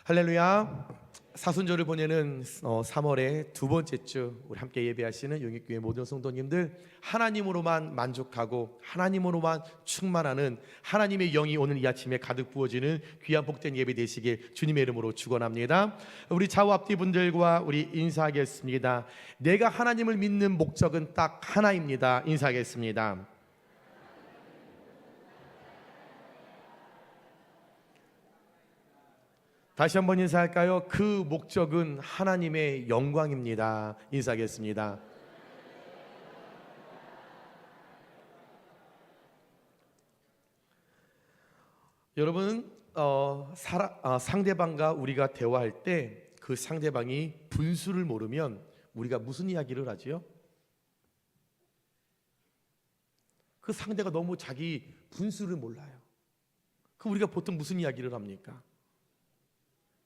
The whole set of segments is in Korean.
할렐루야. 사순절을 보내는 3월의 두 번째 주, 우리 함께 예배하시는 영익교회 모든 성도님들, 하나님으로만 만족하고 하나님으로만 충만하는 하나님의 영이 오늘 이 아침에 가득 부어지는 귀한 복된 예배 되시길 주님의 이름으로 축원합니다. 우리 좌우 앞뒤 분들과 우리 인사하겠습니다. 내가 하나님을 믿는 목적은 딱 하나입니다. 인사하겠습니다. 다시 한번 인사할까요? 그 목적은 하나님의 영광입니다. 인사하겠습니다. 여러분, 상대방과 우리가 대화할 때 그 상대방이 분수를 모르면 우리가 무슨 이야기를 하지요? 그 상대가 너무 자기 분수를 몰라요. 그럼 우리가 보통 무슨 이야기를 합니까?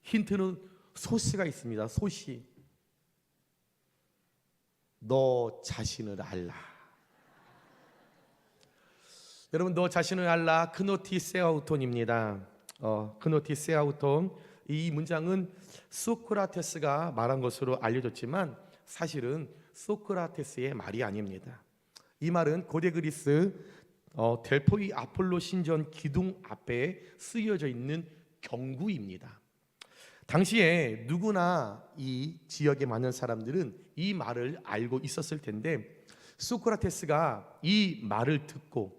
힌트는 소시가 있습니다. 소시. 너 자신을 알라. 여러분, 너 자신을 알라. 크노티 세아우톤입니다. 크노티 세아우톤. 이 문장은 소크라테스가 말한 것으로 알려졌지만 사실은 소크라테스의 말이 아닙니다. 이 말은 고대 그리스 델포이 아폴로 신전 기둥 앞에 쓰여져 있는 경구입니다. 당시에 누구나 이 지역에 많은 사람들은 이 말을 알고 있었을 텐데, 소크라테스가 이 말을 듣고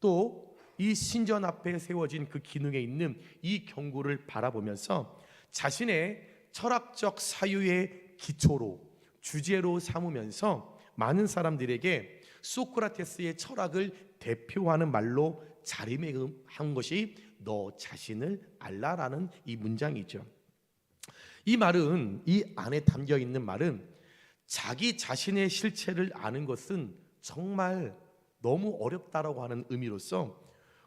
또 이 신전 앞에 세워진 그 기둥에 있는 이 경구를 바라보면서 자신의 철학적 사유의 기초로, 주제로 삼으면서 많은 사람들에게 소크라테스의 철학을 대표하는 말로 자리매김한 것이 너 자신을 알라라는 이 문장이죠. 이 말은, 이 안에 담겨 있는 말은 자기 자신의 실체를 아는 것은 정말 너무 어렵다라고 하는 의미로서,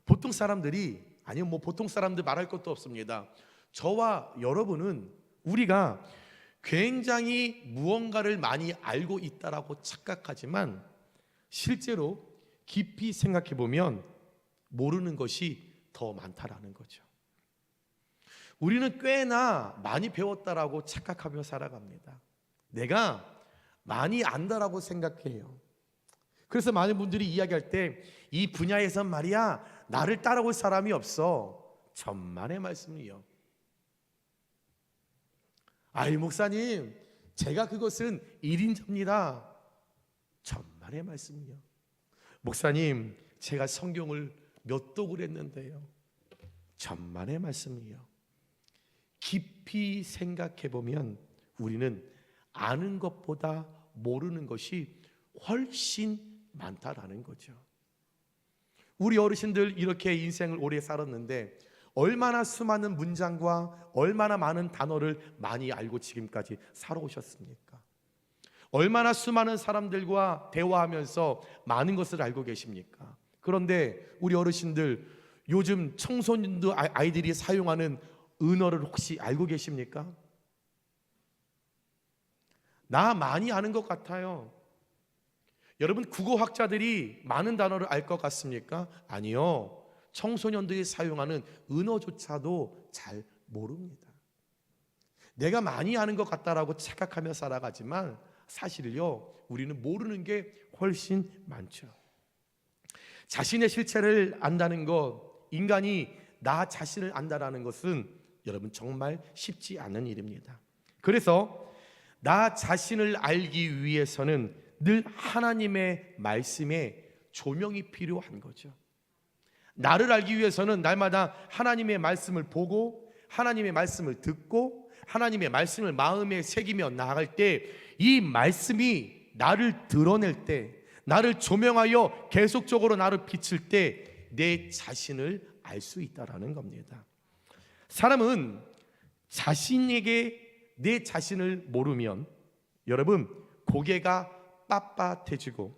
보통 사람들이, 아니면 보통 사람들 말할 것도 없습니다. 저와 여러분은 우리가 굉장히 무언가를 많이 알고 있다라고 착각하지만 실제로 깊이 생각해 보면 모르는 것이 더 많다라는 거죠. 우리는 꽤나 많이 배웠다라고 착각하며 살아갑니다. 내가 많이 안다라고 생각해요. 그래서 많은 분들이 이야기할 때 이 분야에선 말이야 나를 따라올 사람이 없어. 천만의 말씀이요. 아이 목사님, 제가 그것은 1인자입니다. 천만의 말씀이요. 목사님, 제가 성경을 몇 독을 했는데요. 천만의 말씀이요. 깊이 생각해 보면 우리는 아는 것보다 모르는 것이 훨씬 많다라는 거죠. 우리 어르신들 이렇게 인생을 오래 살았는데 얼마나 수많은 문장과 얼마나 많은 단어를 많이 알고 지금까지 살아오셨습니까? 얼마나 수많은 사람들과 대화하면서 많은 것을 알고 계십니까? 그런데 우리 어르신들, 요즘 청소년들 아이들이 사용하는 은어를 혹시 알고 계십니까? 나 많이 아는 것 같아요. 여러분, 국어학자들이 많은 단어를 알 것 같습니까? 아니요. 청소년들이 사용하는 은어조차도 잘 모릅니다. 내가 많이 아는 것 같다라고 착각하며 살아가지만 사실요, 우리는 모르는 게 훨씬 많죠. 자신의 실체를 안다는 것, 인간이 나 자신을 안다라는 것은 여러분 정말 쉽지 않은 일입니다. 그래서 나 자신을 알기 위해서는 늘 하나님의 말씀에 조명이 필요한 거죠. 나를 알기 위해서는 날마다 하나님의 말씀을 보고 하나님의 말씀을 듣고 하나님의 말씀을 마음에 새기며 나아갈 때, 이 말씀이 나를 드러낼 때, 나를 조명하여 계속적으로 나를 비칠 때 내 자신을 알 수 있다라는 겁니다. 사람은 자신에게 내 자신을 모르면 여러분 고개가 빳빳해지고,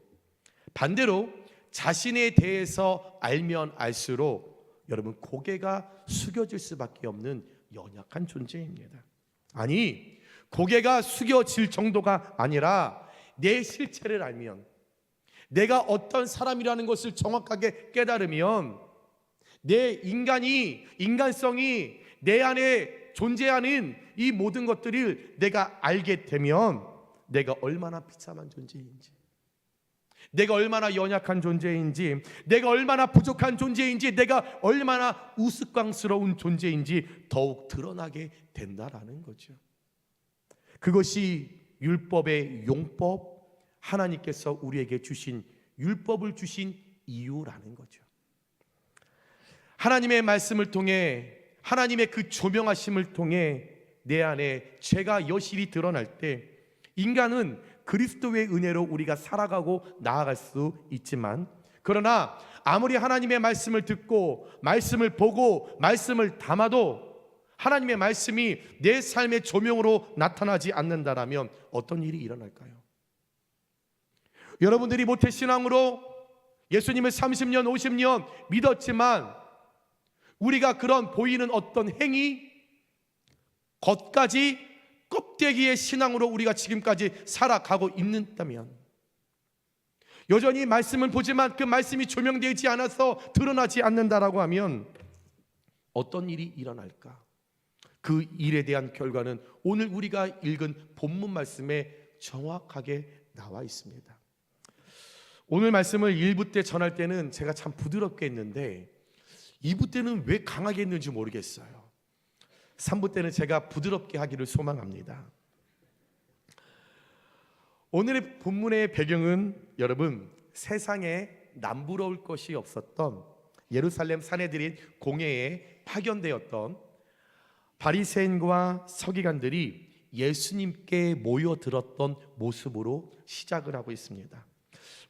반대로 자신에 대해서 알면 알수록 여러분 고개가 숙여질 수밖에 없는 연약한 존재입니다. 아니, 고개가 숙여질 정도가 아니라 내 실체를 알면, 내가 어떤 사람이라는 것을 정확하게 깨달으면 내 인간성이 내 안에 존재하는 이 모든 것들을 내가 알게 되면 내가 얼마나 비참한 존재인지, 내가 얼마나 연약한 존재인지, 내가 얼마나 부족한 존재인지, 내가 얼마나 우스꽝스러운 존재인지 더욱 드러나게 된다라는 거죠. 그것이 율법의 용법, 하나님께서 우리에게 주신 율법을 주신 이유라는 거죠. 하나님의 말씀을 통해, 하나님의 그 조명하심을 통해 내 안에 죄가 여실히 드러날 때 인간은 그리스도의 은혜로 우리가 살아가고 나아갈 수 있지만, 그러나 아무리 하나님의 말씀을 듣고 말씀을 보고 말씀을 담아도 하나님의 말씀이 내 삶의 조명으로 나타나지 않는다라면 어떤 일이 일어날까요? 여러분들이 모태신앙으로 예수님을 30년 50년 믿었지만 우리가 그런 보이는 어떤 행위, 겉까지 껍데기의 신앙으로 우리가 지금까지 살아가고 있다면, 여전히 말씀을 보지만 그 말씀이 조명되지 않아서 드러나지 않는다라고 하면 어떤 일이 일어날까? 그 일에 대한 결과는 오늘 우리가 읽은 본문 말씀에 정확하게 나와 있습니다. 오늘 말씀을 1부 때 전할 때는 제가 참 부드럽게 했는데 2부 때는 왜 강하게 했는지 모르겠어요. 3부 때는 제가 부드럽게 하기를 소망합니다. 오늘의 본문의 배경은 여러분, 세상에 남부러울 것이 없었던 예루살렘 사내들인 공회에 파견되었던 바리새인과 서기관들이 예수님께 모여들었던 모습으로 시작을 하고 있습니다.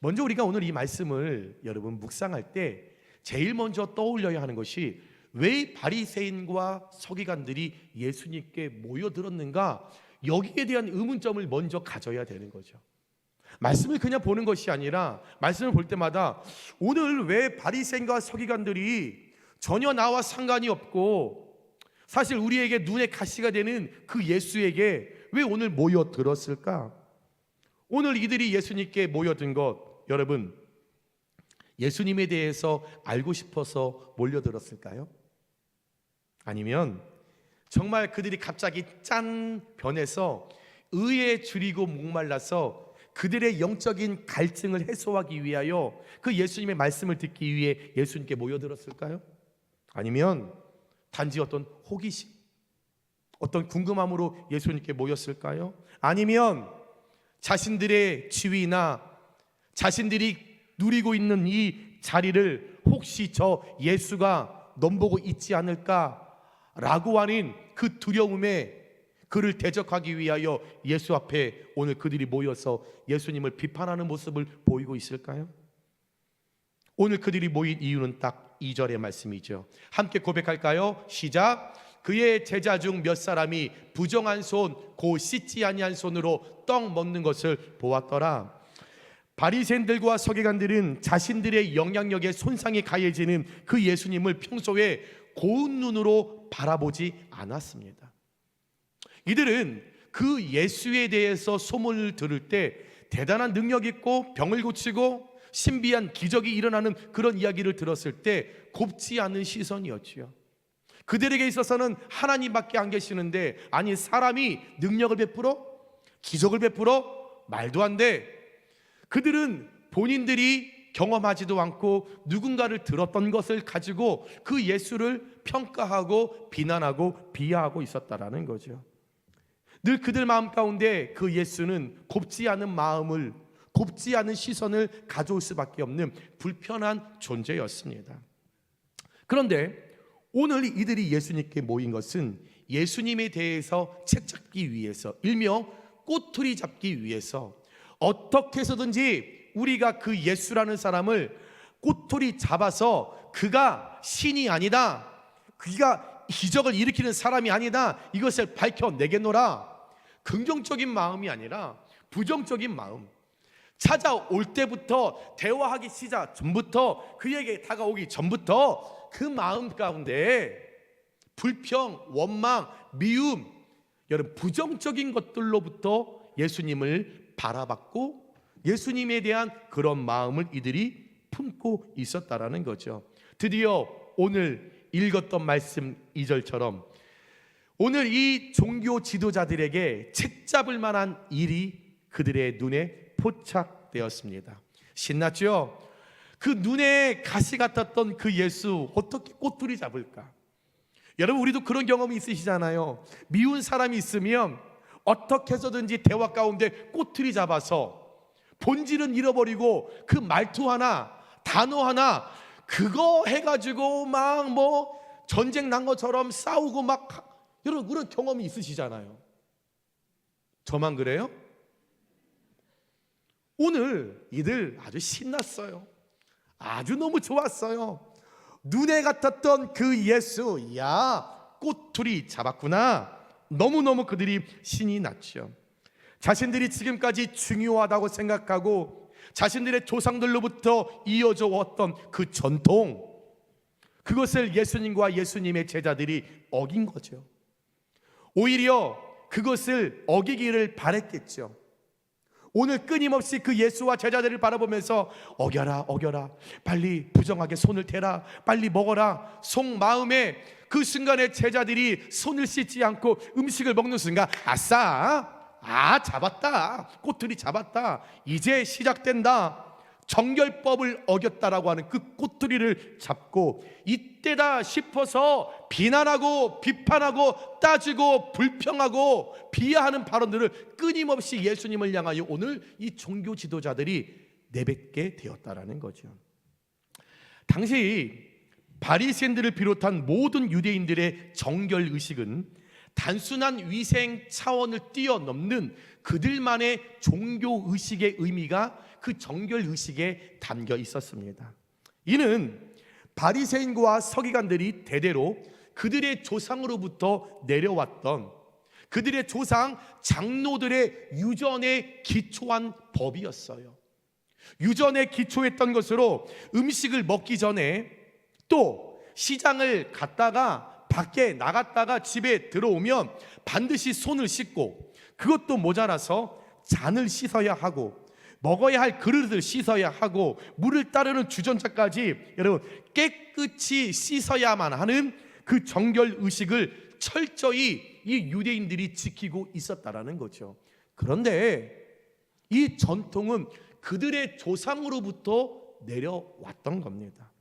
먼저 우리가 오늘 이 말씀을 여러분 묵상할 때 제일 먼저 떠올려야 하는 것이 왜 바리새인과 서기관들이 예수님께 모여들었는가, 여기에 대한 의문점을 먼저 가져야 되는 거죠. 말씀을 그냥 보는 것이 아니라 말씀을 볼 때마다 오늘 왜 바리새인과 서기관들이 전혀 나와 상관이 없고 사실 우리에게 눈에 가시가 되는 그 예수에게 왜 오늘 모여들었을까? 오늘 이들이 예수님께 모여든 것, 여러분, 예수님에 대해서 알고 싶어서 몰려들었을까요? 아니면 정말 그들이 갑자기 짠 변해서 의에 줄이고 목말라서 그들의 영적인 갈증을 해소하기 위하여 그 예수님의 말씀을 듣기 위해 예수님께 모여들었을까요? 아니면 단지 어떤 호기심, 어떤 궁금함으로 예수님께 모였을까요? 아니면 자신들의 지위나 자신들이 누리고 있는 이 자리를 혹시 저 예수가 넘보고 있지 않을까라고 하는 그 두려움에 그를 대적하기 위하여 예수 앞에 오늘 그들이 모여서 예수님을 비판하는 모습을 보이고 있을까요? 오늘 그들이 모인 이유는 딱 2절의 말씀이죠. 함께 고백할까요? 시작. 그의 제자 중 몇 사람이 부정한 손, 곧 씻지 아니한 손으로 떡 먹는 것을 보았더라. 바리새인들과 서기관들은 자신들의 영향력에 손상이 가해지는 그 예수님을 평소에 고운 눈으로 바라보지 않았습니다. 이들은 그 예수에 대해서 소문을 들을 때 대단한 능력 있고 병을 고치고 신비한 기적이 일어나는 그런 이야기를 들었을 때 곱지 않은 시선이었지요. 그들에게 있어서는 하나님밖에 안 계시는데, 아니 사람이 능력을 베풀어? 기적을 베풀어? 말도 안 돼. 그들은 본인들이 경험하지도 않고 누군가를 들었던 것을 가지고 그 예수를 평가하고 비난하고 비하하고 있었다라는 거죠. 늘 그들 마음 가운데 그 예수는 곱지 않은 마음을, 곱지 않은 시선을 가져올 수밖에 없는 불편한 존재였습니다. 그런데 오늘 이들이 예수님께 모인 것은 예수님에 대해서 책잡기 위해서, 일명 꼬투리 잡기 위해서 어떻게 해서든지 우리가 그 예수라는 사람을 꼬투리 잡아서 그가 신이 아니다, 그가 기적을 일으키는 사람이 아니다, 이것을 밝혀내겠노라. 긍정적인 마음이 아니라 부정적인 마음, 찾아올 때부터 대화하기 시작 전부터, 그에게 다가오기 전부터 그 마음 가운데 불평, 원망, 미움, 여러분 부정적인 것들로부터 예수님을 바라봤고 예수님에 대한 그런 마음을 이들이 품고 있었다라는 거죠. 드디어 오늘 읽었던 말씀 2절처럼 오늘 이 종교 지도자들에게 책잡을 만한 일이 그들의 눈에 포착되었습니다. 신났죠? 그 눈에 가시 같았던 그 예수 어떻게 꼬투리 잡을까? 여러분, 우리도 그런 경험이 있으시잖아요. 미운 사람이 있으면 어떻게 해서든지 대화 가운데 꼬투리 잡아서 본질은 잃어버리고 그 말투 하나, 단어 하나 그거 해가지고 막 뭐 전쟁 난 것처럼 싸우고 막, 여러분 그런 경험이 있으시잖아요. 저만 그래요? 오늘 이들 아주 신났어요. 아주 너무 좋았어요. 눈에 같았던 그 예수, 야, 꼬투리 잡았구나. 너무너무 그들이 신이 났죠. 자신들이 지금까지 중요하다고 생각하고 자신들의 조상들로부터 이어져 왔던 그 전통, 그것을 예수님과 예수님의 제자들이 어긴 거죠. 오히려 그것을 어기기를 바랬겠죠. 오늘 끊임없이 그 예수와 제자들을 바라보면서 어겨라 어겨라, 빨리 부정하게 손을 대라, 빨리 먹어라. 속마음에 그 순간에 제자들이 손을 씻지 않고 음식을 먹는 순간 아싸, 잡았다, 꼬투리 잡았다, 이제 시작된다. 정결법을 어겼다라고 하는 그 꼬투리를 잡고 이때다 싶어서 비난하고 비판하고 따지고 불평하고 비하하는 발언들을 끊임없이 예수님을 향하여 오늘 이 종교 지도자들이 내뱉게 되었다라는 거죠. 당시 바리새인들을 비롯한 모든 유대인들의 정결 의식은 단순한 위생 차원을 뛰어넘는 그들만의 종교 의식의 의미가 그 정결 의식에 담겨 있었습니다. 이는 바리새인과 서기관들이 대대로 그들의 조상으로부터 내려왔던 그들의 조상 장로들의 유전에 기초한 법이었어요. 유전에 기초했던 것으로 음식을 먹기 전에, 또 시장을 갔다가 밖에 나갔다가 집에 들어오면 반드시 손을 씻고, 그것도 모자라서 잔을 씻어야 하고 먹어야 할 그릇을 씻어야 하고 물을 따르는 주전자까지 여러분 깨끗이 씻어야만 하는 그 정결 의식을 철저히 이 유대인들이 지키고 있었다라는 거죠. 그런데 이 전통은 그들의 조상으로부터 내려왔던 겁니다.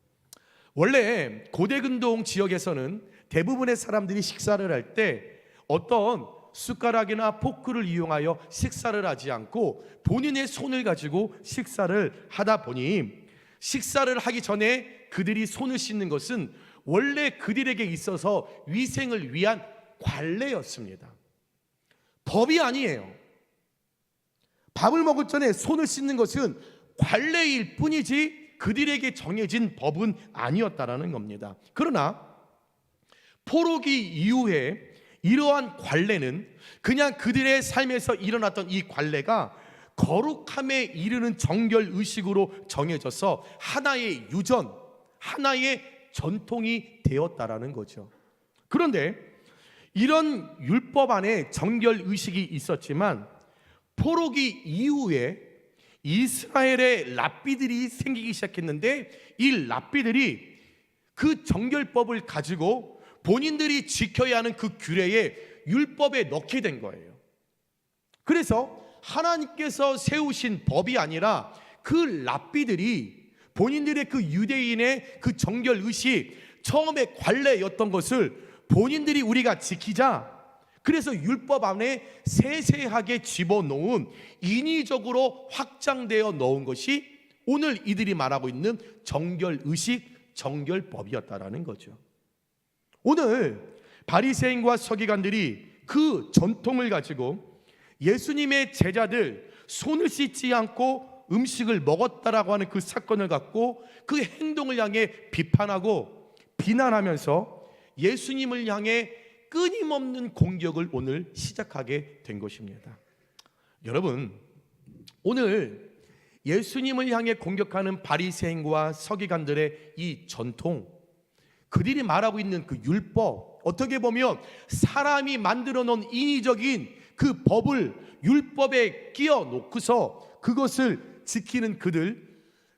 원래 고대근동 지역에서는 대부분의 사람들이 식사를 할 때 어떤 숟가락이나 포크를 이용하여 식사를 하지 않고 본인의 손을 가지고 식사를 하다 보니, 식사를 하기 전에 그들이 손을 씻는 것은 원래 그들에게 있어서 위생을 위한 관례였습니다. 법이 아니에요. 밥을 먹을 전에 손을 씻는 것은 관례일 뿐이지 그들에게 정해진 법은 아니었다라는 겁니다. 그러나 포로기 이후에 이러한 관례는 그냥 그들의 삶에서 일어났던 이 관례가 거룩함에 이르는 정결 의식으로 정해져서 하나의 유전, 하나의 전통이 되었다라는 거죠. 그런데 이런 율법 안에 정결 의식이 있었지만 포로기 이후에 이스라엘의 랍비들이 생기기 시작했는데, 이 랍비들이 그 정결법을 가지고 본인들이 지켜야 하는 그 규례에 율법에 넣게 된 거예요. 그래서 하나님께서 세우신 법이 아니라 그 랍비들이 본인들의 그 유대인의 그 정결 의식, 처음에 관례였던 것을 본인들이 우리가 지키자, 그래서 율법 안에 세세하게 집어넣은, 인위적으로 확장되어 넣은 것이 오늘 이들이 말하고 있는 정결 의식, 정결법이었다라는 거죠. 오늘 바리새인과 서기관들이 그 전통을 가지고 예수님의 제자들 손을 씻지 않고 음식을 먹었다라고 하는 그 사건을 갖고 그 행동을 향해 비판하고 비난하면서 예수님을 향해 끊임없는 공격을 오늘 시작하게 된 것입니다. 여러분, 오늘 예수님을 향해 공격하는 바리새인과 서기관들의 이 전통, 그들이 말하고 있는 그 율법, 어떻게 보면 사람이 만들어 놓은 인위적인 그 법을 율법에 끼워 놓고서 그것을 지키는 그들,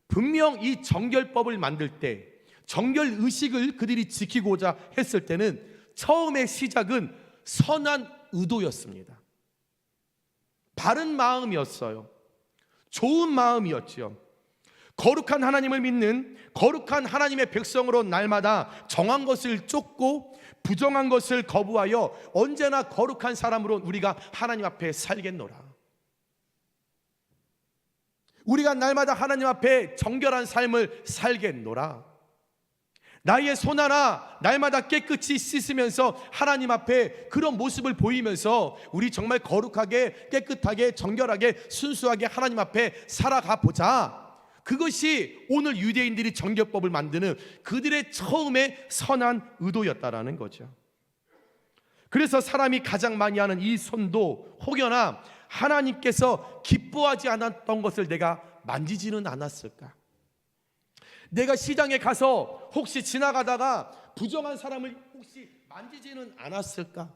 분명 이 정결법을 만들 때, 정결 의식을 그들이 지키고자 했을 때는 처음의 시작은 선한 의도였습니다. 바른 마음이었어요. 좋은 마음이었죠. 거룩한 하나님을 믿는 거룩한 하나님의 백성으로 날마다 정한 것을 쫓고 부정한 것을 거부하여 언제나 거룩한 사람으로 우리가 하나님 앞에 살겠노라. 우리가 날마다 하나님 앞에 정결한 삶을 살겠노라. 나의 손 하나 날마다 깨끗이 씻으면서 하나님 앞에 그런 모습을 보이면서 우리 정말 거룩하게 깨끗하게 정결하게 순수하게 하나님 앞에 살아가 보자. 그것이 오늘 유대인들이 정결법을 만드는 그들의 처음의 선한 의도였다라는 거죠. 그래서 사람이 가장 많이 하는 이 손도 혹여나 하나님께서 기뻐하지 않았던 것을 내가 만지지는 않았을까? 내가 시장에 가서 혹시 지나가다가 부정한 사람을 혹시 만지지는 않았을까?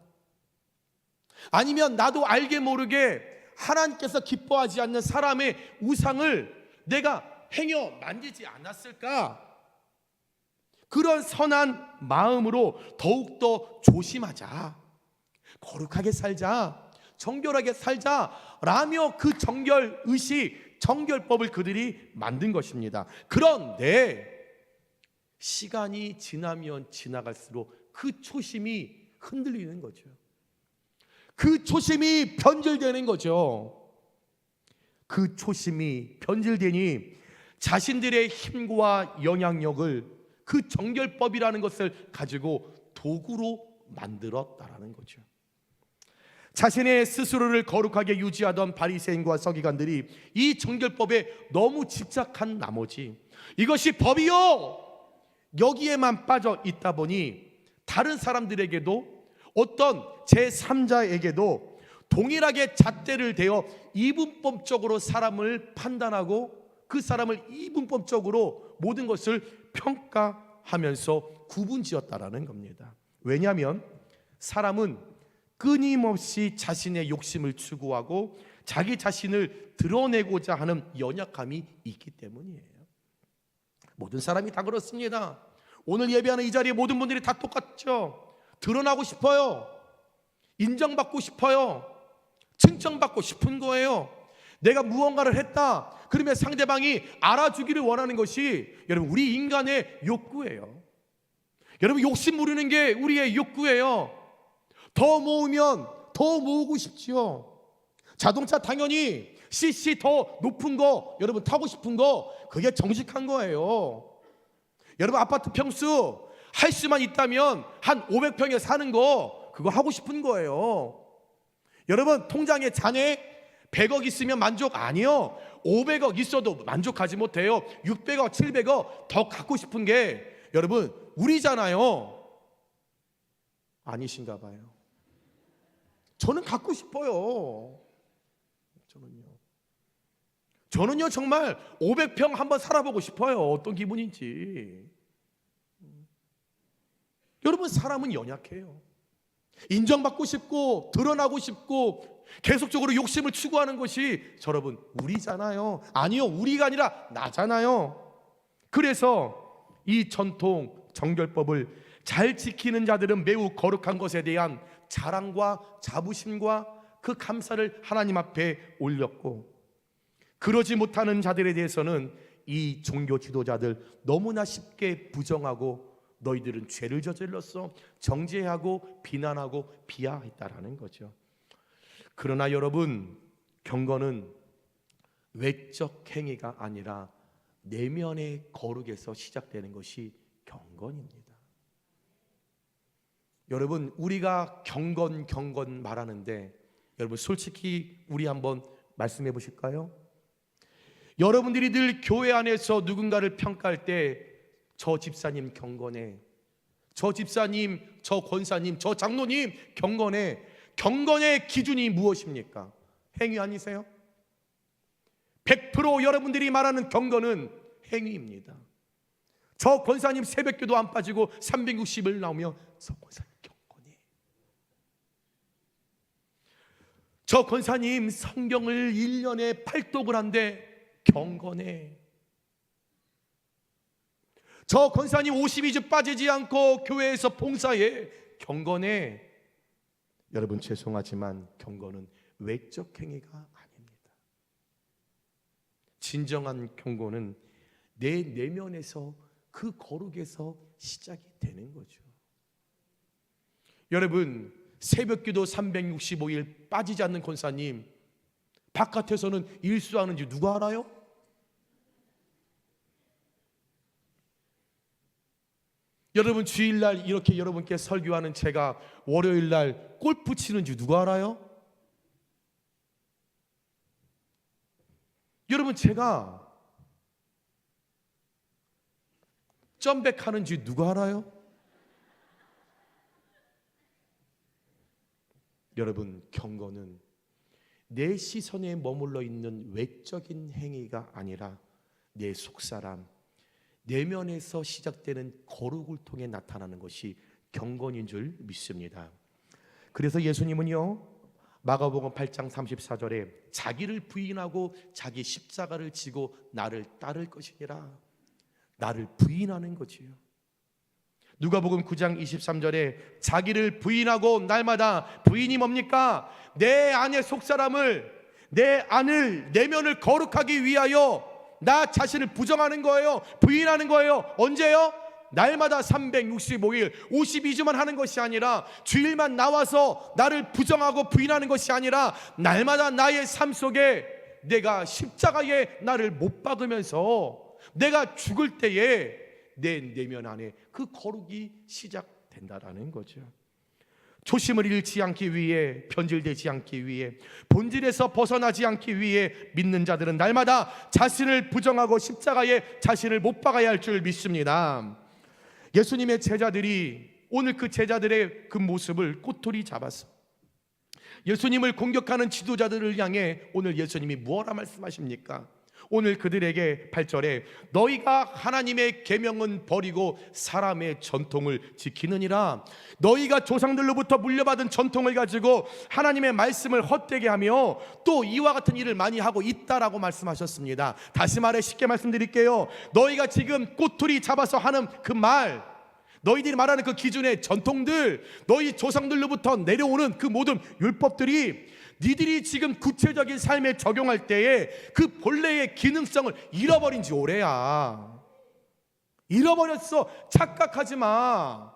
아니면 나도 알게 모르게 하나님께서 기뻐하지 않는 사람의 우상을 내가 행여 만지지 않았을까? 그런 선한 마음으로 더욱더 조심하자. 거룩하게 살자. 정결하게 살자라며 그 정결의식, 정결법을 그들이 만든 것입니다. 그런데 시간이 지나면 지나갈수록 그 초심이 흔들리는 거죠. 그 초심이 변질되는 거죠. 그 초심이 변질되니 자신들의 힘과 영향력을 그 정결법이라는 것을 가지고 도구로 만들었다라는 거죠. 자신의 스스로를 거룩하게 유지하던 바리새인과 서기관들이 이 정결법에 너무 집착한 나머지 이것이 법이요 여기에만 빠져 있다 보니 다른 사람들에게도 어떤 제3자에게도 동일하게 잣대를 대어 이분법적으로 사람을 판단하고 그 사람을 이분법적으로 모든 것을 평가하면서 구분지었다라는 겁니다. 왜냐하면 사람은 끊임없이 자신의 욕심을 추구하고 자기 자신을 드러내고자 하는 연약함이 있기 때문이에요. 모든 사람이 다 그렇습니다. 오늘 예배하는 이 자리에 모든 분들이 다 똑같죠. 드러나고 싶어요. 인정받고 싶어요. 칭찬받고 싶은 거예요. 내가 무언가를 했다 그러면 상대방이 알아주기를 원하는 것이 여러분 우리 인간의 욕구예요. 여러분 욕심 부리는 게 우리의 욕구예요. 더 모으면 더 모으고 싶지요. 자동차 당연히 CC 더 높은 거 여러분 타고 싶은 거 그게 정직한 거예요. 여러분 아파트 평수 할 수만 있다면 한 500평에 사는 거 그거 하고 싶은 거예요. 여러분 통장에 잔액 100억 있으면 만족 아니요. 500억 있어도 만족하지 못해요. 600억 700억 더 갖고 싶은 게 여러분 우리잖아요. 아니신가 봐요. 저는 갖고 싶어요. 저는요 정말 500평 한번 살아보고 싶어요. 어떤 기분인지. 여러분 사람은 연약해요. 인정받고 싶고 드러나고 싶고 계속적으로 욕심을 추구하는 것이 여러분 우리잖아요. 아니요 우리가 아니라 나잖아요. 그래서 이 전통 정결법을 잘 지키는 자들은 매우 거룩한 것에 대한 자랑과 자부심과 그 감사를 하나님 앞에 올렸고 그러지 못하는 자들에 대해서는 이 종교 지도자들 너무나 쉽게 부정하고 너희들은 죄를 저질렀어 정죄하고 비난하고 비하했다라는 거죠. 그러나 여러분 경건은 외적 행위가 아니라 내면의 거룩에서 시작되는 것이 경건입니다. 여러분 우리가 경건 말하는데 여러분 솔직히 우리 한번 말씀해 보실까요? 여러분들이 늘 교회 안에서 누군가를 평가할 때 저 집사님 경건해, 저 집사님, 저 권사님, 저 장로님 경건해. 경건의 기준이 무엇입니까? 행위 아니세요? 100% 여러분들이 말하는 경건은 행위입니다. 저 권사님 새벽기도 안 빠지고 360일 나오며 저 권사님 경건해. 저 권사님 성경을 1년에 8독을 한대 경건해. 저 권사님 52주 빠지지 않고 교회에서 봉사해 경건해. 여러분 죄송하지만 경건은 외적 행위가 아닙니다. 진정한 경건은 내 내면에서 그 거룩에서 시작이 되는 거죠. 여러분 새벽기도 365일 빠지지 않는 권사님 바깥에서는 일수하는지 누가 알아요? 여러분 주일날 이렇게 여러분께 설교하는 제가 월요일날 골프 치는지 누가 알아요? 여러분 제가 점백하는지 누가 알아요? 여러분 경건은 내 시선에 머물러 있는 외적인 행위가 아니라 내 속사람 내면에서 시작되는 거룩을 통해 나타나는 것이 경건인 줄 믿습니다. 그래서 예수님은요 마가복음 8장 34절에 자기를 부인하고 자기 십자가를 지고 나를 따를 것이니라. 나를 부인하는 거지요. 누가복음 9장 23절에 자기를 부인하고 날마다 부인이 뭡니까? 내 안의 속사람을 내 안을 내면을 거룩하기 위하여 나 자신을 부정하는 거예요. 부인하는 거예요. 언제요? 날마다 365일 52주만 하는 것이 아니라 주일만 나와서 나를 부정하고 부인하는 것이 아니라 날마다 나의 삶 속에 내가 십자가에 나를 못 박으면서 내가 죽을 때에 내 내면 안에 그 거룩이 시작된다라는 거죠. 초심을 잃지 않기 위해, 변질되지 않기 위해, 본질에서 벗어나지 않기 위해 믿는 자들은 날마다 자신을 부정하고 십자가에 자신을 못 박아야 할 줄 믿습니다. 예수님의 제자들이 오늘 그 제자들의 그 모습을 꼬투리 잡아서 예수님을 공격하는 지도자들을 향해 오늘 예수님이 무엇라 말씀하십니까? 오늘 그들에게 8절에 너희가 하나님의 계명은 버리고 사람의 전통을 지키느니라. 너희가 조상들로부터 물려받은 전통을 가지고 하나님의 말씀을 헛되게 하며 또 이와 같은 일을 많이 하고 있다라고 말씀하셨습니다. 다시 말해 쉽게 말씀드릴게요. 너희가 지금 꼬투리 잡아서 하는 그 말, 너희들이 말하는 그 기준의 전통들, 너희 조상들로부터 내려오는 그 모든 율법들이 니들이 지금 구체적인 삶에 적용할 때에 그 본래의 기능성을 잃어버린 지 오래야. 잃어버렸어. 착각하지 마.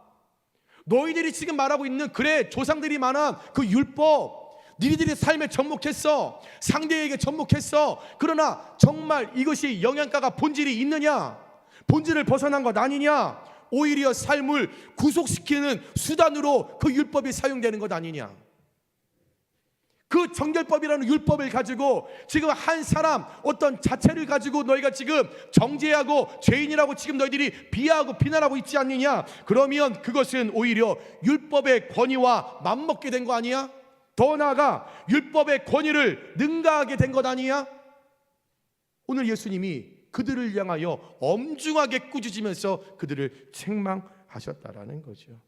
너희들이 지금 말하고 있는 그래 조상들이 말한 그 율법 니들이 삶에 접목했어. 상대에게 접목했어. 그러나 정말 이것이 영양가가 본질이 있느냐? 본질을 벗어난 것 아니냐? 오히려 삶을 구속시키는 수단으로 그 율법이 사용되는 것 아니냐? 그 정결법이라는 율법을 가지고 지금 한 사람 어떤 자체를 가지고 너희가 지금 정죄하고 죄인이라고 지금 너희들이 비하하고 비난하고 있지 않느냐? 그러면 그것은 오히려 율법의 권위와 맞먹게 된 거 아니야? 더 나아가 율법의 권위를 능가하게 된 것 아니야? 오늘 예수님이 그들을 향하여 엄중하게 꾸짖으면서 그들을 책망하셨다라는 거죠.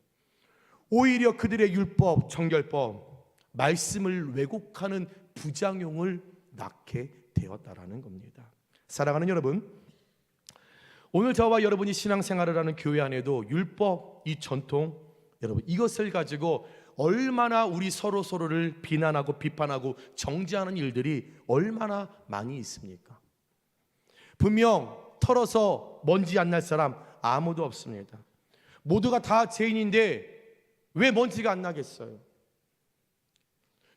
오히려 그들의 율법, 정결법 말씀을 왜곡하는 부작용을 낳게 되었다라는 겁니다. 사랑하는 여러분, 오늘 저와 여러분이 신앙생활을 하는 교회 안에도 율법, 이 전통, 여러분 이것을 가지고 얼마나 우리 서로를 비난하고 비판하고 정죄하는 일들이 얼마나 많이 있습니까? 분명 털어서 먼지 안 날 사람 아무도 없습니다. 모두가 다 죄인인데 왜 먼지가 안 나겠어요?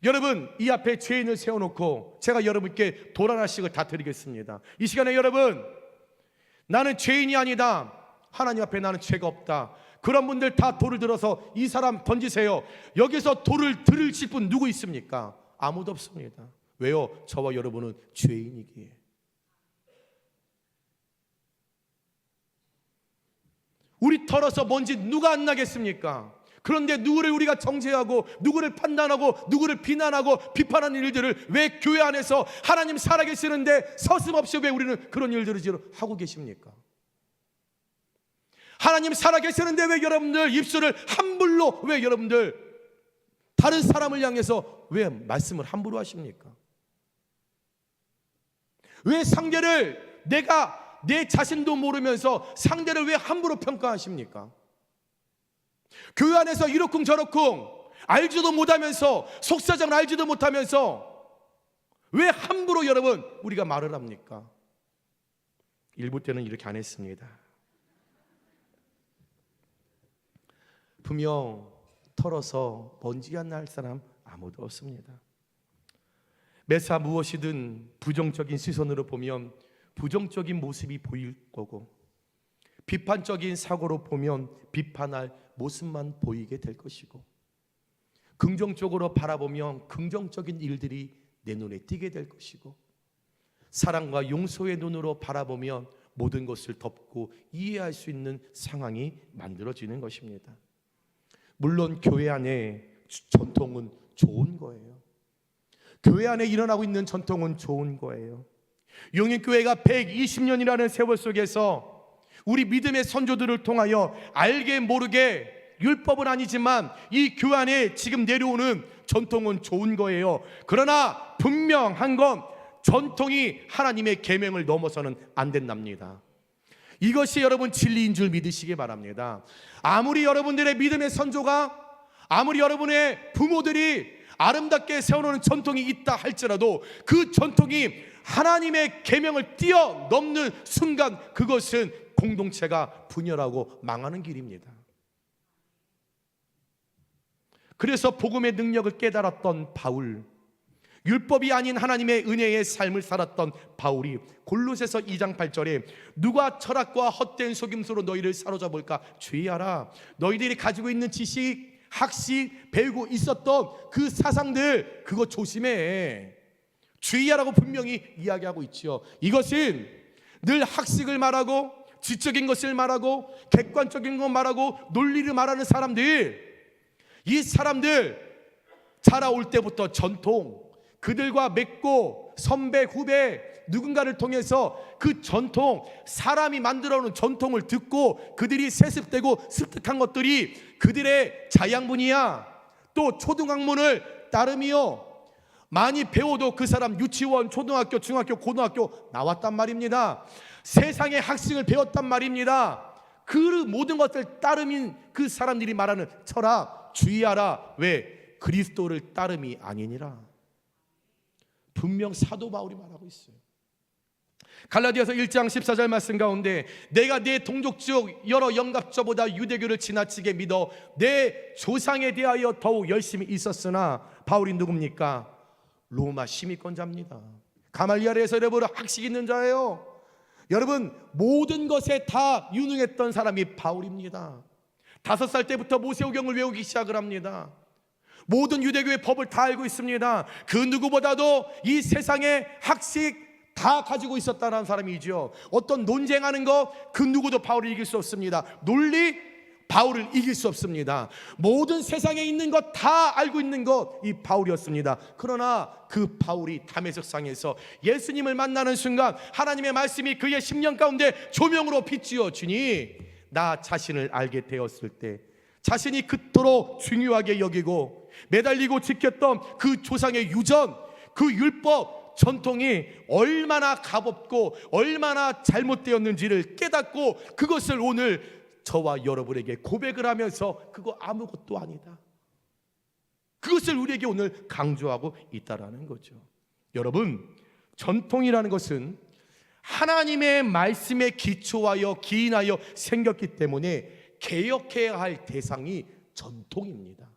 여러분 이 앞에 죄인을 세워놓고 제가 여러분께 돌 하나씩을 다 드리겠습니다. 이 시간에 여러분 나는 죄인이 아니다, 하나님 앞에 나는 죄가 없다, 그런 분들 다 돌을 들어서 이 사람 던지세요. 여기서 돌을 들으실 분 누구 있습니까? 아무도 없습니다. 왜요? 저와 여러분은 죄인이기에. 우리 털어서 먼지 누가 안 나겠습니까? 그런데 누구를 우리가 정죄하고 누구를 판단하고 누구를 비난하고 비판하는 일들을 왜 교회 안에서 하나님 살아계시는데 서슴없이 왜 우리는 그런 일들을 하고 계십니까? 하나님 살아계시는데 왜 여러분들 입술을 함부로 왜 여러분들 다른 사람을 향해서 왜 말씀을 함부로 하십니까? 왜 상대를 내가 내 자신도 모르면서 상대를 왜 함부로 평가하십니까? 교회 안에서 이러쿵 저러쿵 알지도 못하면서, 속사정을 알지도 못하면서 왜 함부로 여러분 우리가 말을 합니까? 일부 때는 이렇게 안 했습니다. 분명 털어서 먼지 안 날 사람 아무도 없습니다. 매사 무엇이든 부정적인 시선으로 보면 부정적인 모습이 보일 거고, 비판적인 사고로 보면 비판할 모습만 보이게 될 것이고, 긍정적으로 바라보면 긍정적인 일들이 내 눈에 띄게 될 것이고, 사랑과 용서의 눈으로 바라보면 모든 것을 덮고 이해할 수 있는 상황이 만들어지는 것입니다. 물론 교회 안에 전통은 좋은 거예요. 교회 안에 일어나고 있는 전통은 좋은 거예요. 용인교회가 120년이라는 세월 속에서 우리 믿음의 선조들을 통하여 알게 모르게, 율법은 아니지만 이 교회 안에 지금 내려오는 전통은 좋은 거예요. 그러나 분명한 건 전통이 하나님의 계명을 넘어서는 안 된답니다. 이것이 여러분 진리인 줄 믿으시기 바랍니다. 아무리 여러분들의 믿음의 선조가, 아무리 여러분의 부모들이 아름답게 세워놓은 전통이 있다 할지라도 그 전통이 하나님의 계명을 뛰어넘는 순간 그것은 공동체가 분열하고 망하는 길입니다. 그래서 복음의 능력을 깨달았던 바울, 율법이 아닌 하나님의 은혜의 삶을 살았던 바울이 골로새서 2장 8절에 누가 철학과 헛된 속임수로 너희를 사로잡을까 주의하라. 너희들이 가지고 있는 지식, 학식, 배우고 있었던 그 사상들, 그거 조심해, 주의하라고 분명히 이야기하고 있지요. 이것은 늘 학식을 말하고 지적인 것을 말하고 객관적인 것 말하고 논리를 말하는 사람들, 이 사람들 자라올 때부터 전통, 그들과 맺고 선배, 후배 누군가를 통해서 그 전통, 사람이 만들어놓은 전통을 듣고 그들이 세습되고 습득한 것들이 그들의 자양분이야. 또 초등학문을 따름이요, 많이 배워도 그 사람 유치원, 초등학교, 중학교, 고등학교 나왔단 말입니다. 세상의 학식을 배웠단 말입니다. 그 모든 것들 따름인 그 사람들이 말하는 철학 주의하라. 왜? 그리스도를 따름이 아니니라. 분명 사도 바울이 말하고 있어요. 갈라디아서 1장 14절 말씀 가운데 내가 내 동족 중 여러 영갑자보다 유대교를 지나치게 믿어 내 조상에 대하여 더욱 열심히 있었으나, 바울이 누굽니까? 로마 시민권자입니다. 가말리엘에서 여러분 학식 있는 자예요. 여러분 모든 것에 다 유능했던 사람이 바울입니다. 5살 때부터 모세오경을 외우기 시작을 합니다. 모든 유대교의 법을 다 알고 있습니다. 그 누구보다도 이 세상의 학식 다 가지고 있었다는 사람이죠. 어떤 논쟁하는 거 그 누구도 바울을 이길 수 없습니다. 논리 바울을 이길 수 없습니다. 모든 세상에 있는 것 다 알고 있는 것 이 바울이었습니다. 그러나 그 바울이 다메섹상에서 예수님을 만나는 순간 하나님의 말씀이 그의 심령 가운데 조명으로 비추어지니 나 자신을 알게 되었을 때 자신이 그토록 중요하게 여기고 매달리고 지켰던 그 조상의 유전, 그 율법, 전통이 얼마나 값없고 얼마나 잘못되었는지를 깨닫고 그것을 오늘 저와 여러분에게 고백을 하면서 그거 아무것도 아니다, 그것을 우리에게 오늘 강조하고 있다라는 거죠. 여러분, 전통이라는 것은 하나님의 말씀에 기초하여 기인하여 생겼기 때문에 개혁해야 할 대상이 전통입니다.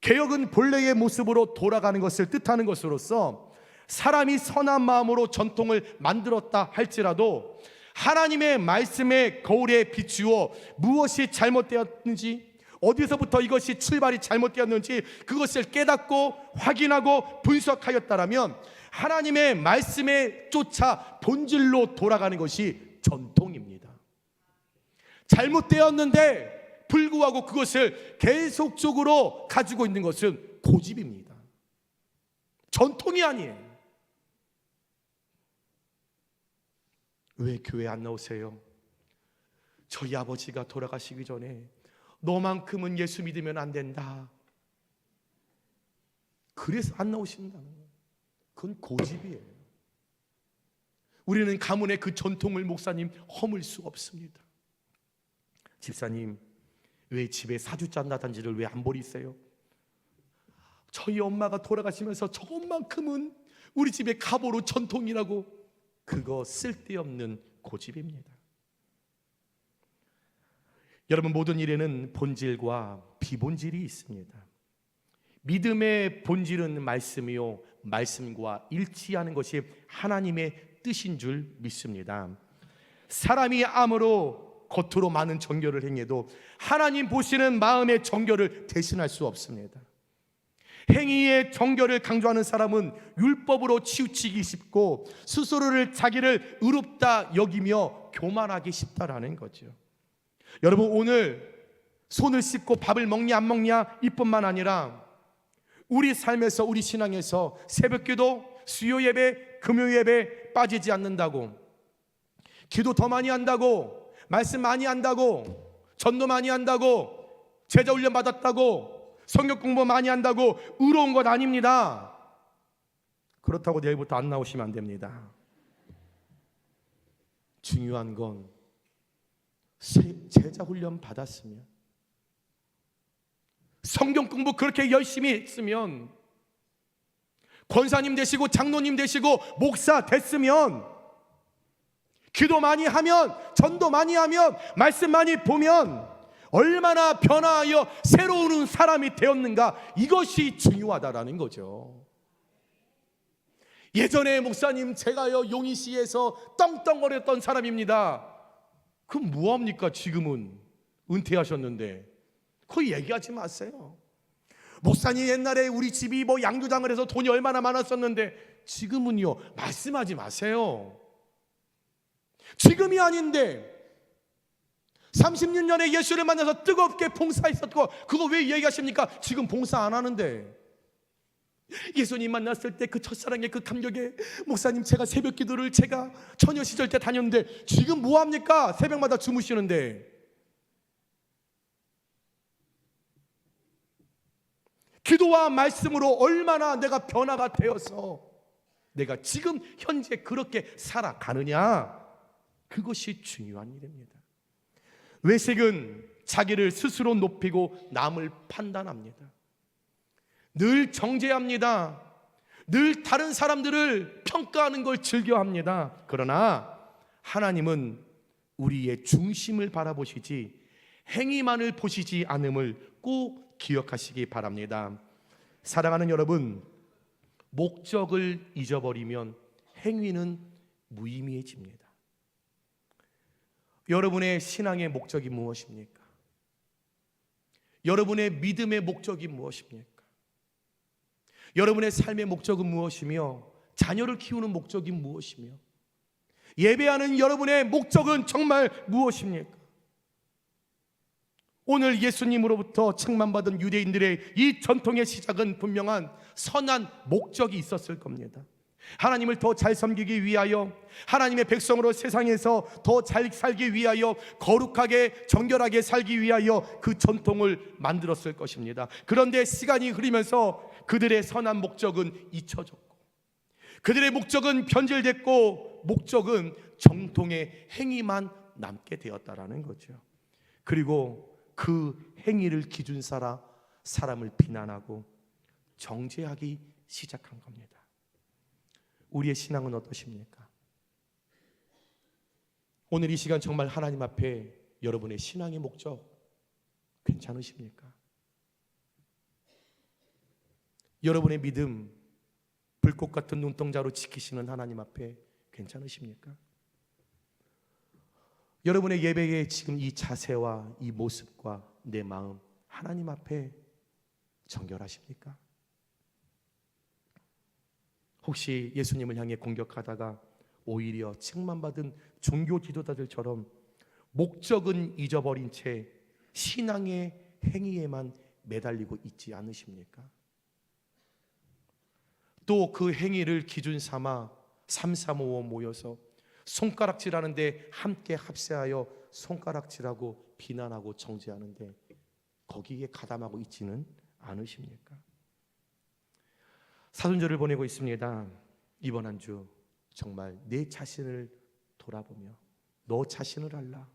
개혁은 본래의 모습으로 돌아가는 것을 뜻하는 것으로서 사람이 선한 마음으로 전통을 만들었다 할지라도 하나님의 말씀의 거울에 비추어 무엇이 잘못되었는지, 어디서부터 이것이 출발이 잘못되었는지 그것을 깨닫고 확인하고 분석하였다라면 하나님의 말씀에 쫓아 본질로 돌아가는 것이 전통입니다. 잘못되었는데 불구하고 그것을 계속적으로 가지고 있는 것은 고집입니다. 전통이 아니에요. 왜 교회 안 나오세요? 저희 아버지가 돌아가시기 전에 너만큼은 예수 믿으면 안 된다, 그래서 안 나오신다는 거예요. 그건 고집이에요. 우리는 가문의 그 전통을 목사님 허물 수 없습니다. 집사님, 왜 집에 사주짠 나단지를 왜 안 버리세요? 저희 엄마가 돌아가시면서 저것만큼은 우리 집의 가보로 전통이라고. 그거 쓸데없는 고집입니다. 여러분, 모든 일에는 본질과 비본질이 있습니다. 믿음의 본질은 말씀이요, 말씀과 일치하는 것이 하나님의 뜻인 줄 믿습니다. 사람이 암으로 겉으로 많은 정결을 행해도 하나님 보시는 마음의 정결을 대신할 수 없습니다. 행위의 정결을 강조하는 사람은 율법으로 치우치기 쉽고 스스로를 자기를 의롭다 여기며 교만하기 쉽다라는 거죠. 여러분, 오늘 손을 씻고 밥을 먹냐 안 먹냐 이뿐만 아니라 우리 삶에서, 우리 신앙에서 새벽기도, 수요 예배, 금요 예배 빠지지 않는다고, 기도 더 많이 한다고, 말씀 많이 한다고, 전도 많이 한다고, 제자 훈련 받았다고, 성경 공부 많이 한다고 의로운 것 아닙니다. 그렇다고 내일부터 안 나오시면 안 됩니다. 중요한 건 제자 훈련 받았으면, 성경 공부 그렇게 열심히 했으면, 권사님 되시고 장로님 되시고 목사 됐으면, 기도 많이 하면, 전도 많이 하면, 말씀 많이 보면 얼마나 변화하여 새로운 사람이 되었는가, 이것이 중요하다라는 거죠. 예전에 목사님, 제가요 용인시에서 떵떵거렸던 사람입니다. 그럼 뭐합니까? 지금은 은퇴하셨는데 그거 얘기하지 마세요. 목사님, 옛날에 우리 집이 뭐 양조장을 해서 돈이 얼마나 많았었는데, 지금은요 말씀하지 마세요. 지금이 아닌데 36년에 예수를 만나서 뜨겁게 봉사했었고, 그거 왜 얘기하십니까? 지금 봉사 안 하는데. 예수님 만났을 때 그 첫사랑의 그 감격에, 목사님 제가 새벽 기도를 제가 처녀 시절 때 다녔는데 지금 뭐합니까? 새벽마다 주무시는데. 기도와 말씀으로 얼마나 내가 변화가 되어서 내가 지금 현재 그렇게 살아가느냐, 그것이 중요한 일입니다. 외색은 자기를 스스로 높이고 남을 판단합니다. 늘 정죄합니다. 늘 다른 사람들을 평가하는 걸 즐겨합니다. 그러나 하나님은 우리의 중심을 바라보시지 행위만을 보시지 않음을 꼭 기억하시기 바랍니다. 사랑하는 여러분, 목적을 잊어버리면 행위는 무의미해집니다. 여러분의 신앙의 목적이 무엇입니까? 여러분의 믿음의 목적이 무엇입니까? 여러분의 삶의 목적은 무엇이며, 자녀를 키우는 목적이 무엇이며, 예배하는 여러분의 목적은 정말 무엇입니까? 오늘 예수님으로부터 책망받은 유대인들의 이 전통의 시작은 분명한 선한 목적이 있었을 겁니다. 하나님을 더 잘 섬기기 위하여, 하나님의 백성으로 세상에서 더 잘 살기 위하여, 거룩하게 정결하게 살기 위하여 그 전통을 만들었을 것입니다. 그런데 시간이 흐르면서 그들의 선한 목적은 잊혀졌고, 그들의 목적은 변질됐고, 목적은 정통의 행위만 남게 되었다라는 거죠. 그리고 그 행위를 기준 삼아 사람을 비난하고 정죄하기 시작한 겁니다. 우리의 신앙은 어떠십니까? 오늘 이 시간 정말 하나님 앞에 여러분의 신앙의 목적 괜찮으십니까? 여러분의 믿음 불꽃 같은 눈동자로 지키시는 하나님 앞에 괜찮으십니까? 여러분의 예배의 지금 이 자세와 이 모습과 내 마음 하나님 앞에 정결하십니까? 혹시 예수님을 향해 공격하다가 오히려 책망받은 종교 지도자들처럼 목적은 잊어버린 채 신앙의 행위에만 매달리고 있지 않으십니까? 또 그 행위를 기준 삼아 335원 모여서 손가락질하는데 함께 합세하여 손가락질하고 비난하고 정죄하는데 거기에 가담하고 있지는 않으십니까? 사순절을 보내고 있습니다. 이번 한 주 정말 내 자신을 돌아보며 너 자신을 알라.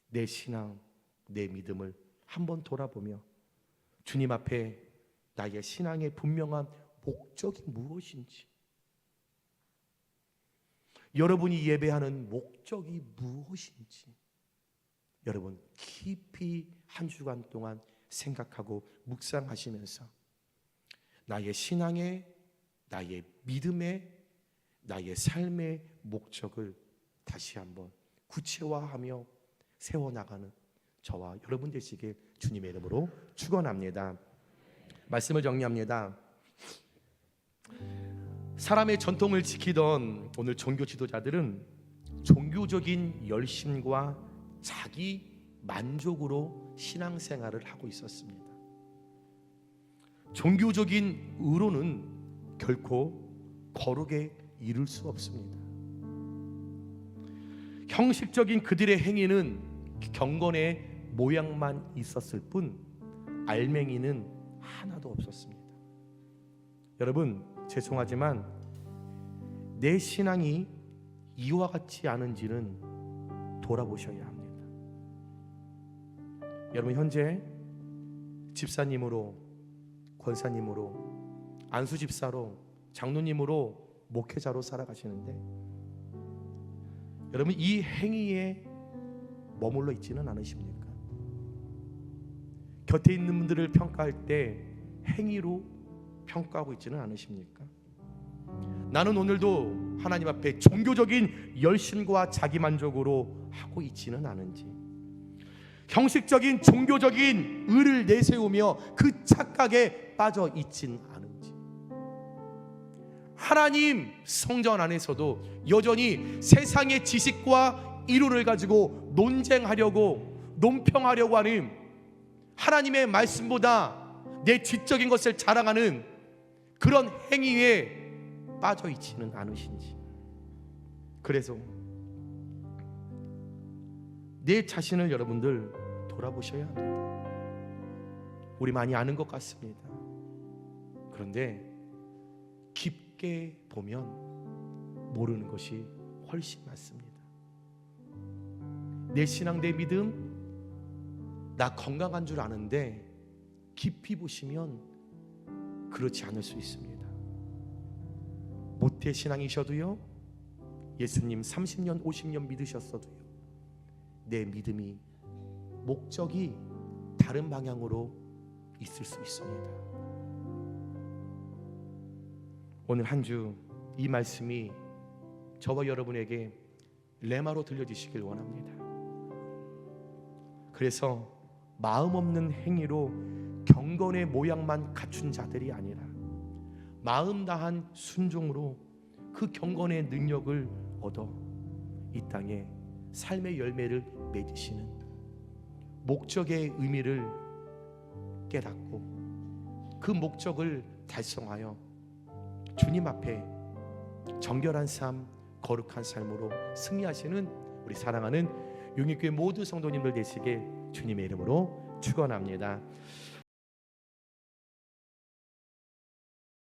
내 신앙 내 믿음을 한번 돌아보며 주님 앞에 나의 신앙의 분명한 목적이 무엇인지, 여러분이 예배하는 목적이 무엇인지 여러분 깊이 한 주간 동안 생각하고 묵상하시면서 나의 신앙의, 나의 믿음의, 나의 삶의 목적을 다시 한번 구체화하며 세워나가는 저와 여러분 되시길 주님의 이름으로 축원합니다. 말씀을 정리합니다. 사람의 전통을 지키던 오늘 종교 지도자들은 종교적인 열심과 자기 만족으로 신앙생활을 하고 있었습니다. 종교적인 의로는 결코 거룩에 이를 수 없습니다. 형식적인 그들의 행위는 경건의 모양만 있었을 뿐 알맹이는 하나도 없었습니다. 여러분, 죄송하지만 내 신앙이 이와 같지 않은지는 돌아보셔야 합니다. 여러분, 현재 집사님으로, 권사님으로, 안수집사로, 장로님으로, 목회자로 살아가시는데 여러분, 이 행위에 머물러 있지는 않으십니까? 곁에 있는 분들을 평가할 때 행위로 평가하고 있지는 않으십니까? 나는 오늘도 하나님 앞에 종교적인 열심과 자기만족으로 하고 있지는 않은지, 형식적인 종교적인 의를 내세우며 그 착각에 빠져 있진 않은지, 하나님 성전 안에서도 여전히 세상의 지식과 이론을 가지고 논쟁하려고, 논평하려고 하는, 하나님의 말씀보다 내 지적인 것을 자랑하는 그런 행위에 빠져 있지는 않으신지, 그래서 내 자신을 여러분들 돌아보셔야 합니다. 우리 많이 아는 것 같습니다. 그런데 깊게 보면 모르는 것이 훨씬 많습니다. 내 신앙, 내 믿음, 나 건강한 줄 아는데 깊이 보시면 그렇지 않을 수 있습니다. 모태 신앙이셔도요, 예수님 30년 50년 믿으셨어도요, 내 믿음이 목적이 다른 방향으로 있을 수 있습니다. 오늘 한 주 이 말씀이 저와 여러분에게 레마로 들려지시길 원합니다. 그래서 마음 없는 행위로 경건의 모양만 갖춘 자들이 아니라 마음 다한 순종으로 그 경건의 능력을 얻어 이 땅에 삶의 열매를 맺으시는, 목적의 의미를 깨닫고 그 목적을 달성하여 주님 앞에 정결한 삶, 거룩한 삶으로 승리하시는 우리 사랑하는 용인교회 모두 성도님들 되시길 주님의 이름으로 축원합니다.